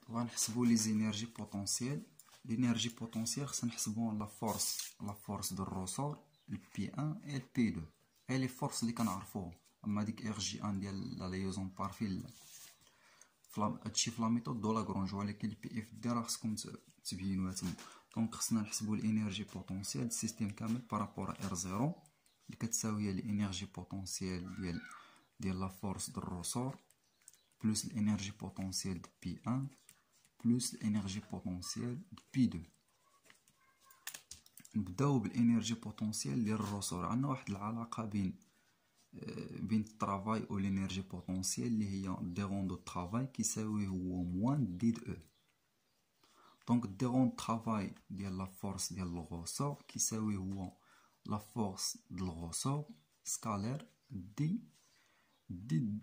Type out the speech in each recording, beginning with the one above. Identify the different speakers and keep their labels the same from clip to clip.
Speaker 1: غنحسبوا لي زينيرجي بوتونسييل. لينيرجي بوتونسييل خصنا نحسبوا لا فورس دو الروسور البي 1 اي البي 2. هاي لي فورس اللي كنعرفوهم. اما ديك ار جي ان ديال لا ليزون بارفيل هادشي في لا ميثود دو لاغرونج، ولكن البي اف دي راه خصكم تبينوها تما. دونك خصنا نحسبوا الانرجي بوتونسييل السيستيم كامل بارابور ار زيرو اللي كتساوي الانرجي بوتونسييل ديال لا فورس دو الروسور بلس الانرجي بوتونسييل دو بي 1 بلس الانرجي بوتونسييل دو بي 2. نبداو بالانرجي بوتونسييل ديال الروسور. عندنا واحد العلاقه بين الطرافاي و الانرجي بوتونسييل اللي هي ديغون دو طرافاي كيساوي هو موان دي دو او. دونك ديغون طرافاي ديال لا فورس ديال الغوسور كيساوي هو لا فورس ديال الغوسور سكالير دي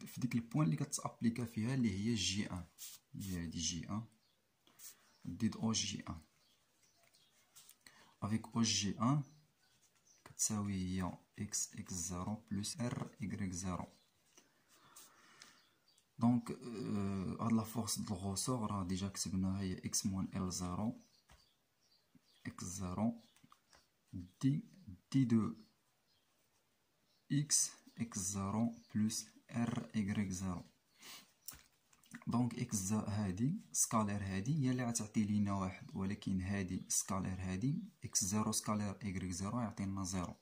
Speaker 1: في ديك البوان اللي كتابليكا فيها اللي هي جي 1، هي هادي جي 1 دي او جي 1 افيك او جي 1 كتساوي هي اكس اكس زيرو بلس ار ايكغيك زيرو. دونك هاد لا فورس دو الغوسور راه ديجا كتبناها هي اكس موان ال زيرو اكس زيرو دي دو اكس اكس زيرو بلس ار ايكغيك زيرو. دونك اكس هادي سكالير هادي هي اللي غتعطي لينا واحد، ولكن هادي سكالير هادي اكس زيرو سكالير ايكغيك زيرو يعطينا زيرو،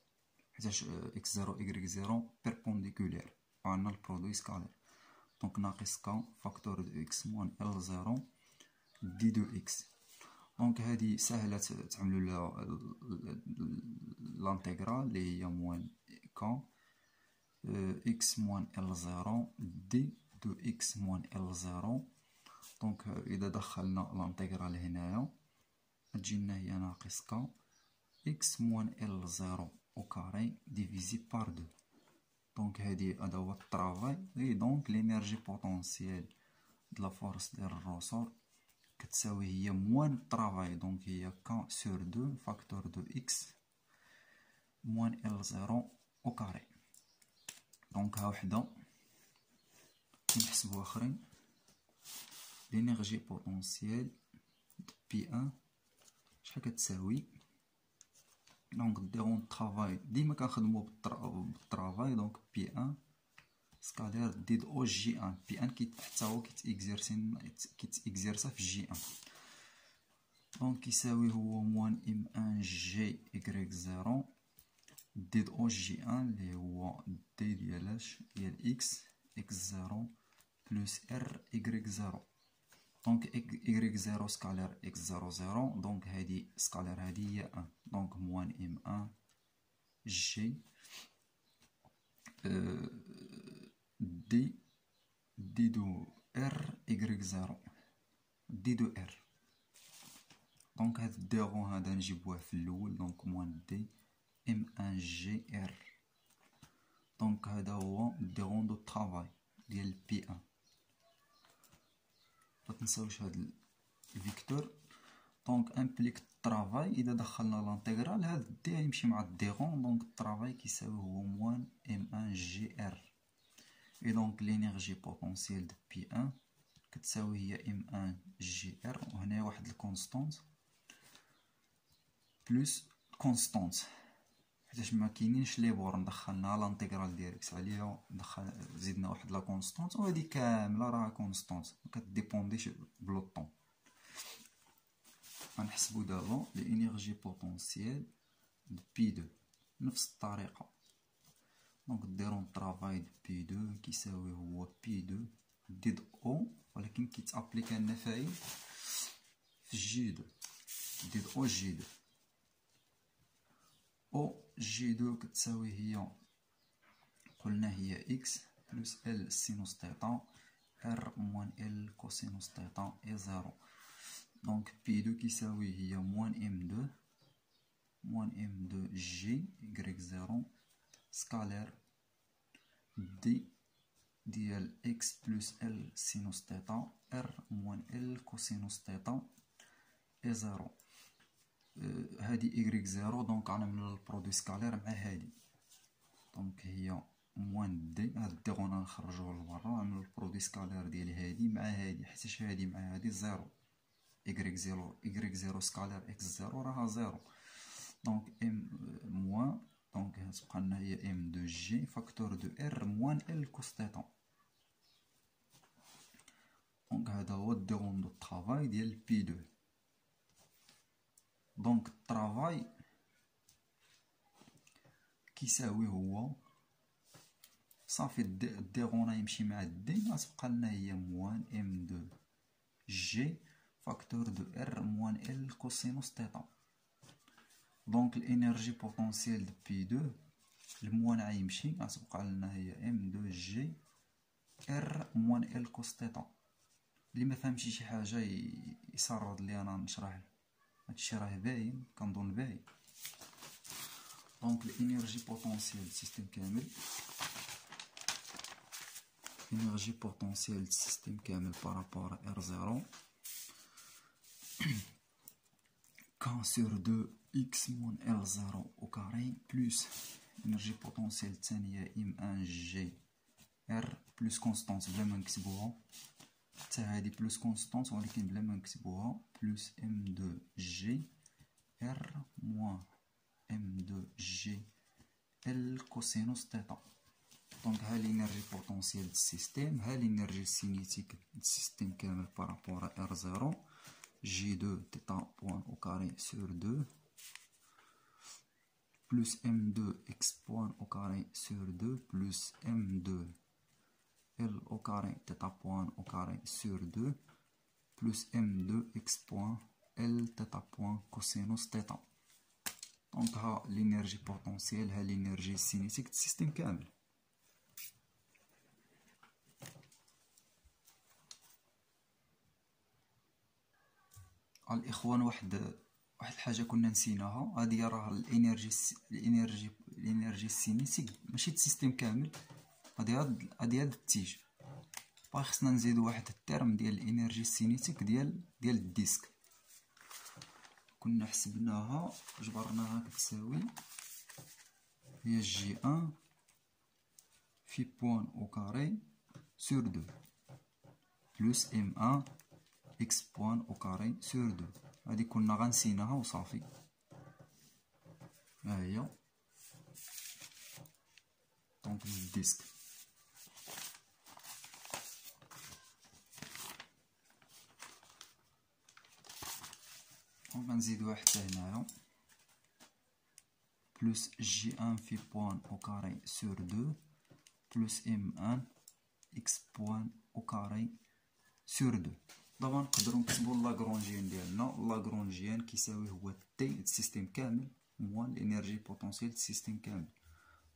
Speaker 1: حيتاش اكس زيرو ايكغيك زيرو بيربونديكولير وعندنا البرودوي سكالير. دونك ناقص كا فاكتور دو اكس موان ال زيرو دي دو اكس. دونك هادي ساهلة تعملو لها لانتيغرال اللي هي موان كا اكس موان ال زيرو دي دو اكس موان ال زيرو. دونك اذا دخلنا لانتيغرال هنايا تجينا هي ناقص كا اكس موان ال زيرو او كاري ديفيزي بار دو. دونك هادي هذا هو الطرافاي. اي دونك لينيرجي بوتونسييل د لا فورس ديال الروسور كتساوي هي موان الطرافاي، دونك هي كا سور دو فاكتور دو اكس موان ال زيرو او كاري. دونك ها وحده نحسبو اخرين. لينيرجي بوتونسييل بي 1 شحال كتساوي؟ دونك ديرون طرافاي ديما كنخدمو بالطرافاي. دونك بي 1 سكالير دي او جي 1. بي 1 حتى هو كيتيكزيرسا في جي 1. دونك كيساوي هو موان ام 1 جي ايكغيك زيرو دي او جي 1 اللي هو دي ديالاش ديال اكس اكس زيرو بلس ار ايكغيك زيرو. دونك ايكغيك زيرو سكالير اكس زيرو زيرو، دونك هادي سكالير هادي هي 1. دونك موان ام 1 جي دي دو ار ايكغيك زيرو دي دو ار. دونك هاد الديغون هذا نجيبوه في الاول. دونك موان دي ام 1 جي ار. دونك هذا هو الديغون دو طرافاي ديال بي 1. متنساوش هاد الفيكتور. دونك امبليك الطرافاي اذا دخلنا لانتيغرال هاد دي يمشي مع الديغون. دونك الطرافاي كيساوي هو موان ام 1 جي ار. اي دونك لينيرجي بوتونسييل دو بي 1 كتساوي هي ام 1 جي ار، وهنا واحد الكونستونت بلس كونستونت حيتاش ما كاينينش لي بور دخلنا لانتيغرال ديريكت عليها، زدنا واحد لا كونستونت وهادي كامله راه كونستونت مكديبونديش بلو طون. غنحسبو دابا لانرجي بوتونسييل دو بي 2 نفس الطريقه. دونك ديرون طرافاي دو بي 2 كيساوي هو بي 2 دي او، ولكن كيتابليكا لنا فايل في جي 2 دي او جي 2. او جي 2 كتساوي هي قلنا هي اكس بلس ال سينوس تيتا ار موان ال كوسينوس تيتا اي زيرو. دونك بي 2 كيساوي هي موان ام 2 جي ايكغيك زيرو سكالير دي ديال اكس بلس ال سينوس تيتا ار موان ال كوسينوس تيتا اي زيرو. هادي ايكغيك زيرو، دونك غنعملو البرودوي سكالير مع هادي. دونك هي موان دي. هاد دي غونا نخرجوه لبرا، نعملو البرودوي سكالير ديال هادي مع هادي، حيتاش هادي مع هادي زيرو. إكغيك زيرو، إكغيك زيرو سكالير إكس زيرو راها زيرو. دونك إم موان، دونك تبقى لنا هي إم دو جي فاكتور دو إر موان إل كوس تيتا. دونك هذا هو الديغون دو طرافاي ديال بي دو. دونك الطرافاي كيساوي هو صافي الديغون يمشي مع الدي، غتبقى لنا هي موان ام دو جي فاكتور دو ار موان ال كوسينوس تيتا. دونك الانرجي بوتونسيال دو بي دو الموان غيمشي، غتبقى لنا هي ام دو جي ار موان ال كوس تيتا. اللي ما فهمش شي حاجه يسرد لي انا نشرح هادشي، راه باين كنظن باين. دونك الانرجي بوتونسيال سيستيم كامل، l'énergie potentielle du système كامل par rapport à R0 K sur 2 x moins L0 au carré plus l'énergie potentielle الثانية M1G R plus constante بلا ما نكتبوها، حتى هادي plus constante ولكن بلا ما نكتبوها plus M2G R moins M2G L cossinus θ. دونك ها لينيرجي بوتونسيال دو سيستيم، ها لينيرجي سينيتيك دو سيستيم كامل بارابور ا ار زيرو جي دو تيتا بوان او كاري سور دو بلوس ام دو اكس بوان او كاري سور دو بلوس ام دو ال او كاري تيتا بوان او كاري سور دو بلوس ام دو اكس بوان ال تيتا بوان كوسينوس تيتا. دونك ها لينيرجي بوتونسيال، ها لينيرجي سينيتيك دو سيستيم كامل. الاخوان واحد الحاجه كنا نسيناها، هذه راه الانرجي السينيتيك ماشي السيستيم كامل، هذه هاد التيج. باغي خصنا نزيدو واحد الترم ديال الانرجي السينيتيك ديال الديسك. كنا حسبناها جبرناها كتساوي هي جي ان في بوان او كاري سور دو بلوس ام ان اكس بوان او كاري سور دو. هادي كنا غنسيناها وصافي، ها هي دونك الديسك. غنزيدوها حتى هنايا بلوس جي ان في بوان او كاري سور دو بلوس ام ان اكس بوان او كاري سور دو. دابا نقدروا نكتبوا لاغرونجيان ديالنا. لاغرونجيان كيساوي هو تي السيستيم كامل موان الانرجي بوتونسيال السيستيم كامل.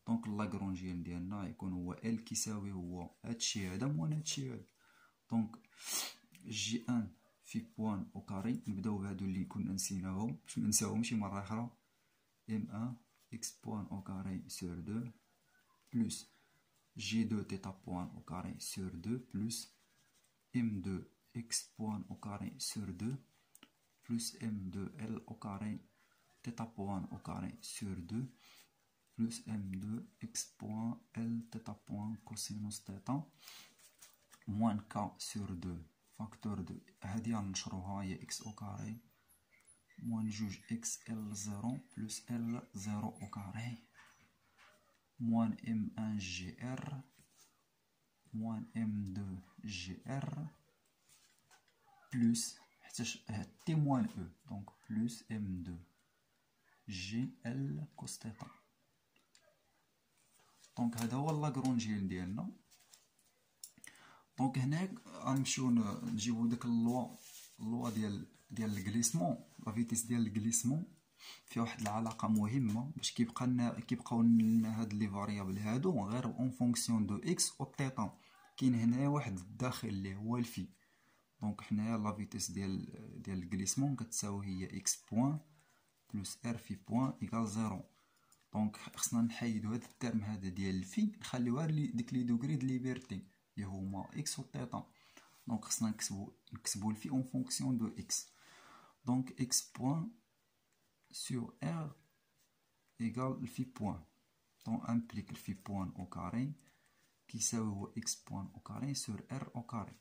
Speaker 1: دونك لاغرونجيان ديالنا يكون هو ال كيساوي هو هادشي هذا موان هادشي هذا. دونك جي ان في بوان او كاري، نبداو بهادو اللي كنا نسيناهم باش منساوهمش شي مره اخرى، ام ان اكس بوان او كاري سور دو بلوس جي دو تيتا بوان او كاري سور دو بلوس ام دو x point au carré sur 2 plus m2l au carré θ point au carré sur 2 plus m2 x point l θ point cosinus θ moins k sur 2 facteur de هادي غنشروها هي x au carré moins جوج x l0 plus l0 au carré moins m1 gr moins m2 gr plus حيتاش تي موان او، دونك بلوس ام دو جي ال كوس تيتا. دونك هذا هو لاغرونجيان ديالنا. دونك هناك غنمشيو نجيبو ديك اللوا ديال الكليسمون، لا فيتيس ديال الكليسمون فيها واحد العلاقه مهمه باش كيبقاو لنا هاد لي فاريابل هادو غير اون فونكسيون دو اكس و تيتا. كاين هنايا واحد الداخل اللي هو الفي. دونك حنايا لا فيتيس ديال الكليسمون كتساوي هي اكس بوان بلس ار في بوان ايكال زيرو. دونك خصنا نحيدو هاد الترم هذا ديال الفي، نخليوها ديك لي دوغري د ليبرتي اللي هما اكس و تيتا. دونك خصنا نكتبو الفي اون فونكسيون دو اكس. دونك اكس بوان سور ار ايكال الفي بوان. طون امبليك الفي بوان او كاري كيساوي هو اكس بوان او كاري سور ار او كاري.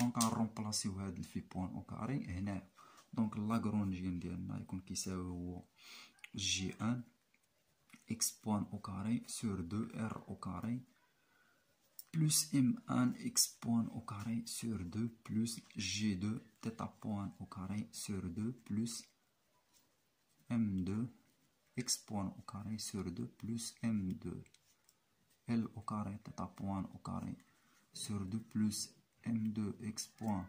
Speaker 1: دونك غنرومبلاسيو هاد الفي بوان او كاري هنا. دونك لاغرونجيان ديالنا يكون كيساوي هو جي ان اكس بوان او كاري سور دو ار او كاري plus M1 x point au carré sur 2 plus G2 θ point au carré sur 2 plus M2 x point au carré sur 2 plus M2 L au carré θ point au carré sur 2 plus M2 x point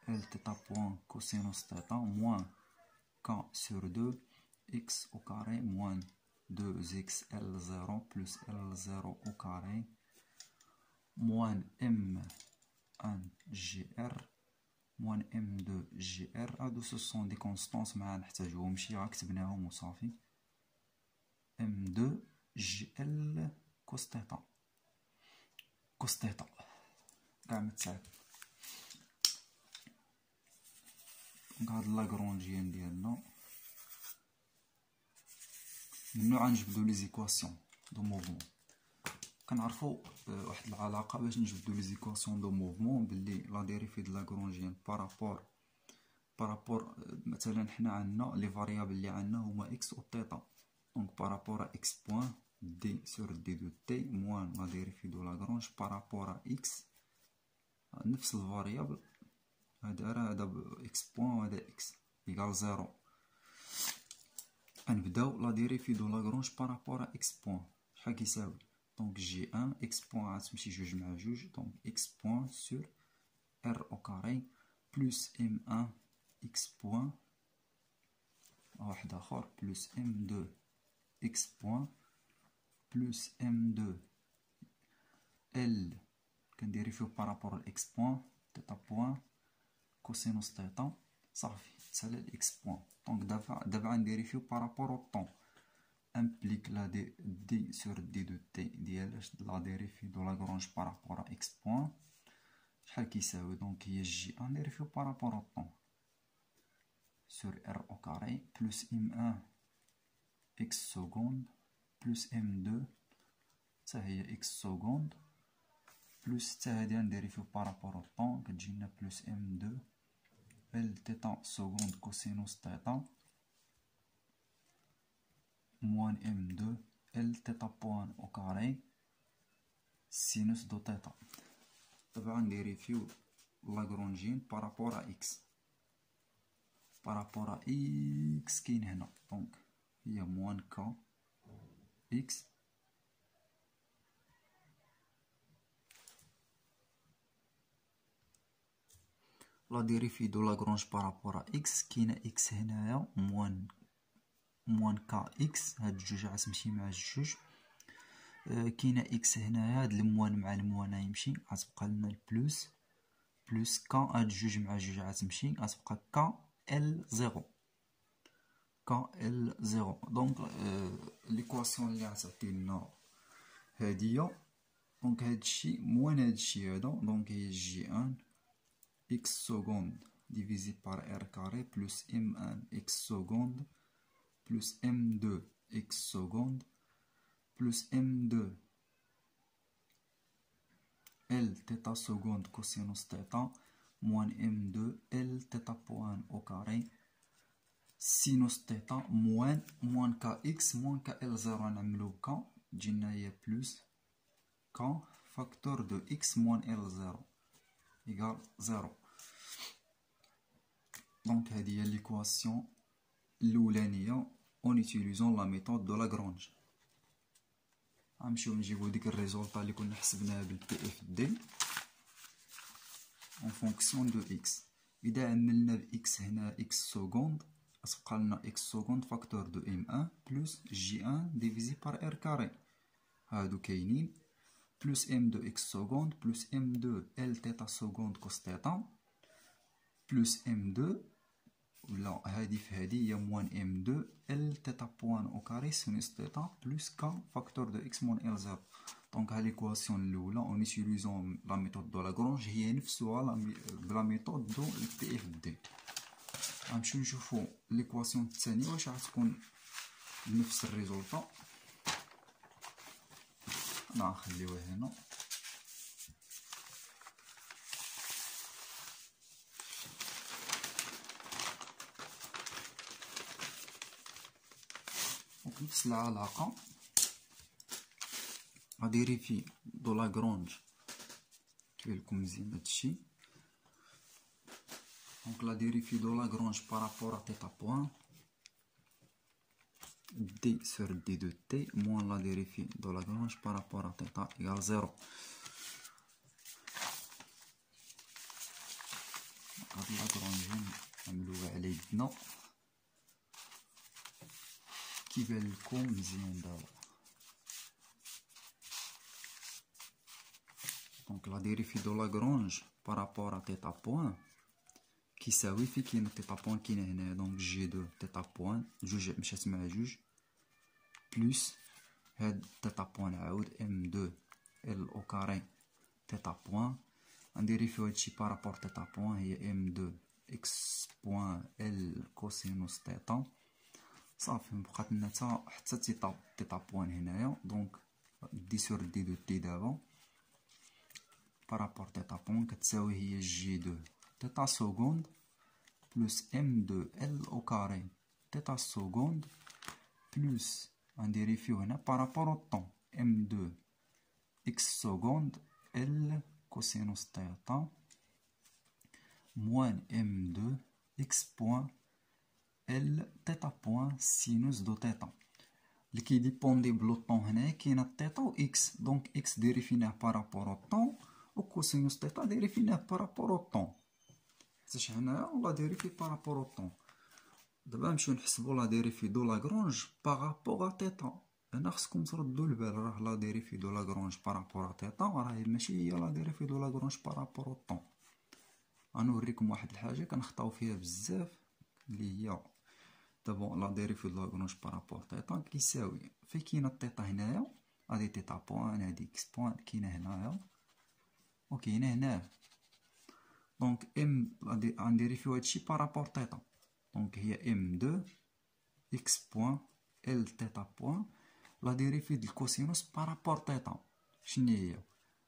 Speaker 1: L θ point cosinus θ moins K sur 2 x au carré moins 2x L0 plus L0 au carré moins M1 GR moins M2 GR. هادو سو سون دي كونستانس منحتاجوهمشي غا كتبناهم وصافي. M2 GL كوس تيتا كوس تيتا كاع متساعد. دونك هاد لاغرونجيان ديالنا منو غنجبدو لي زيكواسيون دو موفمون. كنعرفو واحد العلاقه باش نجبدو لي زيكواسيون دو موفمون باللي لا ديريفي د لاغرونجيان بارابور مثلا حنا عندنا لي فاريابل اللي عندنا هما اكس و تيتا. دونك بارابور اكس بوين دي سور دي دو تي موان لا ديريفي دو لاغرونج بارابور اكس نفس الفاريابل هذا راه هذا اكس بوين وهذا اكس ايكال زيرو. غنبداو لا ديريفي دو لاغرونج بارابور اكس بوين شحال كيساوي. دونك جي ان اكس بوين غتمشي جوج مع جوج. دونك اكس بوين سور ار او كاري بلس ام ان اكس بوين واحد اخر بلس ام دو اكس بوين بلس ام دو ال كنديريفيو بارابور الاكس بوين تيتا بوين كوسينوس تيتا صافي تسالا الاكس بوين. دونك دابا غنديريفيو بارابور او طون implique la d sur d de t ديال لا ديريفي دو لاغرونج بارابور اكس بوين شحال كيساوي. دونك هي جي ان ديريفيو بارابور او طون sur r au carré plus m1 x seconde plus m2 حتى هي x seconde plus حتى هادي غنديريفيو بارابور او طون كتجينا plus m2 l θ seconde cosinus θ moins M2 L θ point au carré sinus دو θ. دابا غنديريفيو لاغرونجين بارابور ا اكس بارابور ا اكس كاين هنا. دونك هي موان كا اكس لا ديريفي دو لاغرونج بارابور ا اكس كاينه اكس هنايا موان كا اكس هاد الجوج غتمشي مع الجوج. كاينه اكس هنايا هاد الموان مع الموان غيمشي غتبقى لنا البلوس بلوس كا هاد الجوج مع جوج غتمشي غتبقى كا ال زيرو كا ال زيرو. دونك ليكواسيون اللي غتعطي لنا هادية. دونك هادشي موان هادشي هذا. دونك هي جي ان اكس سكوند ديفيزي بار ار كاري بلس ام ان اكس سكوند plus m2 x seconde plus m2 l θ seconde cosinus θ moins m2 l θ point au carré sinus θ moins kx moins kl0 نعملو ك تجينا هي plus k facteur de x moins l0 égale 0. دونك هذه هي ليكواسيون الاولانيه en utilisant la méthode de Lagrange. غنمشيو نجيبو ديك الريزولطا اللي كنا حسبناها بالبي اف دي en fonction de x. اذا عملنا باكس هنا اكس سكوند غتبقى لنا اكس سكوند فاكتور دو ام ان بلس جي ان ديفيزي بار ار كاري هادو كاينين بلس ام دو اكس سكوند بلس ام دو ال تيتا سكوند كوس تيتا بلس ام دو ولا هادي في هادي هي موان ام دو ال تيتا بوان او كاري سينوس تيتا بلس كا فاكتور دو اكس موان ال زيرو. دونك ها ليكواسيون الاولى اون يوتيليزون لا ميثود دو لاغرونج هي نفسها بلا ميثود دو البي اف دي. غنمشيو نشوفو ليكواسيون الثانيه واش غتكون نفس الريزولطا. نخليوه هنا. نفس العلاقة غاديري في دو لاغرونج كيبان لكم مزيان هادشي. دونك لا ديريفي دو لاغرونج بارابور ا تيتا بوان دي sur دي دو تي موان لا ديريفي دو لاغرونج بارابور ا تيتا ايغال زيرو. هاد لاغرونج نعملوها على يدنا كيبان لكم مزيان دابا. دونك لا ديريفي دو لاغرونج بارابور ا تيتا بوان كيساوي في كاين تيتا بوان كاينه هنايا. دونك جي دو تيتا بوان جوج مشات مع جوج بلس هاد تيتا بوان عاود ام دو ال او كاري تيتا بوان. غنديريفيو هادشي بارابور تيتا بوان هي ام دو اكس بوان ال كوسينوس تيتا. صافي مبقات لنا حتى تيتا بوان هنايا. دونك دي سور دي دو تي دابا بارابور تيتا بوان كتساوي هي جي دو تيتا سكوند بلس ام دو ال او كاري تيتا سكوند بلس غنديريفيو هنا بارابور او طون ام دو اكس سكوند ال كوسينوس تيتا موان ام دو اكس بوان ال تيتا بوان سينوس دو تيتا. اللي كيديبوندي بلو طون هنايا كاينه تيتا و اكس. دونك اكس ديريفيناه بارابور او طون و كوسينوس تيتا ديريفيناه بارابور او طون. حيتاش هنايا لا ديريفي بارابور او طون. دابا نمشيو نحسبو لا ديريفي دو لاغرونج بارابور ا تيتا. هنا خصكم تردو البال راه لا ديريفي دو لاغرونج بارابور ا تيتا راهي ماشي هي لا ديريفي دو لاغرونج بارابور او طون. غنوريكم واحد الحاجه كنخطاو فيها بزاف اللي هي دابا لا ديريفي دو لاغرونج بارابور تيتا كيساوي في كاينه تيتا هنايا هادي تيتا بوان هادي اكس بوان كاينه هنايا و كاينه هنايا. دونك ام غنديريفيو هادشي بارابور تيتا. دونك هي ام دو اكس بوان ال تيتا بوان لا ديريفي د الكوسينوس بارابور تيتا شنو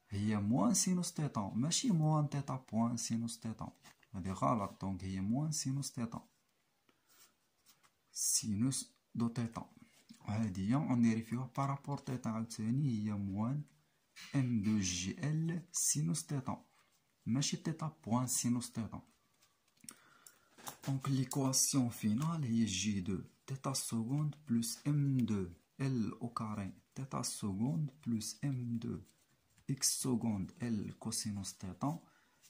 Speaker 1: هي موان سينوس تيتا ماشي موان تيتا بوان سينوس تيتا. هادي غلط. دونك هي موان سينوس تيتا سينوس دو تيتا. هادي غنديريفيوها بارابور تيتا عاوتاني هي موان ام دو جي ال سينوس تيتا ماشي تيتا بوان سينوس تيتا. دونك ليكواسيون فينال هي جي دو تيتا سكوند بلس ام دو ال او كاري تيتا سكوند بلس ام دو اكس سكوند ال كوسينوس تيتا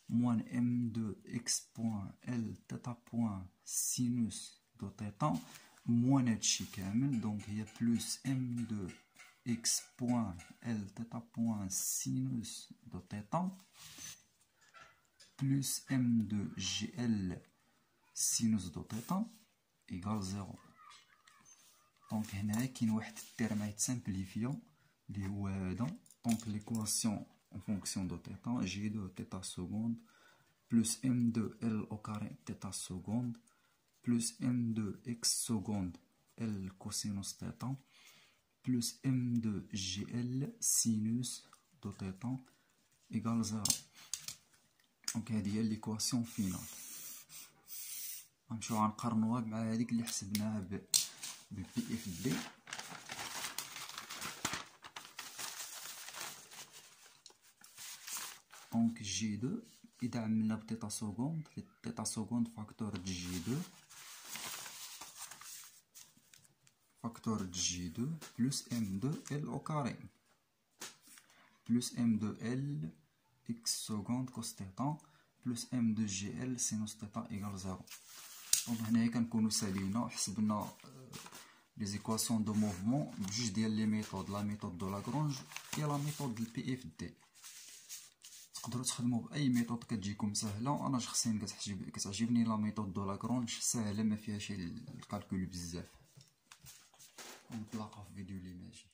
Speaker 1: موان ام دو اكس بوان ال تيتا بوان سينوس دو تيتا موان هادشي كامل. دونك هي بلس ام دو اكس بوان ال تيتا بوان سينوس دو تيتا بلس ام دو جي ال سينوس دو تيتا ايكال زيرو. دونك هنايا كاين واحد التيرم غيتسامبليفيا اللي هو هذا. دونك ليكواسيون en fonction de θ j de θ seconde plus m de l au carré θ seconde plus m de x seconde l cosinus θ plus m de gl sinus de θ égale 0. دونك هذه هي ليكواسيون فينال. غنمشيو غنقارنوها مع هذيك اللي حسبناها ب بي اف دي. دونك جي دو إذا عملنا بتيتا سكوند تيتا سكوند فاكتور دي جي دو فاكتور دي جي دو بلس ام دو ال او كاري بلس ام دو ال اكس سكوند كوس تيتا بلس ام دو جي ال سينوس تيتا ايكال زيرو. دونك هنايا كنكونو سالينا حسبنا لي زيكواسيون دو موفمون بجوج ديال لي ميثود لا ميثود دو لاغرونج هي لا ميثود ديال بي اف دي. تقدروا تخدموا باي ميثود كتجيكم سهله. انا شخصيا كتعجبني لا ميثود دو لاغرونج سهله ما فيهاش الكالكول بزاف. ونتلاقاو في فيديو اللي ماجي.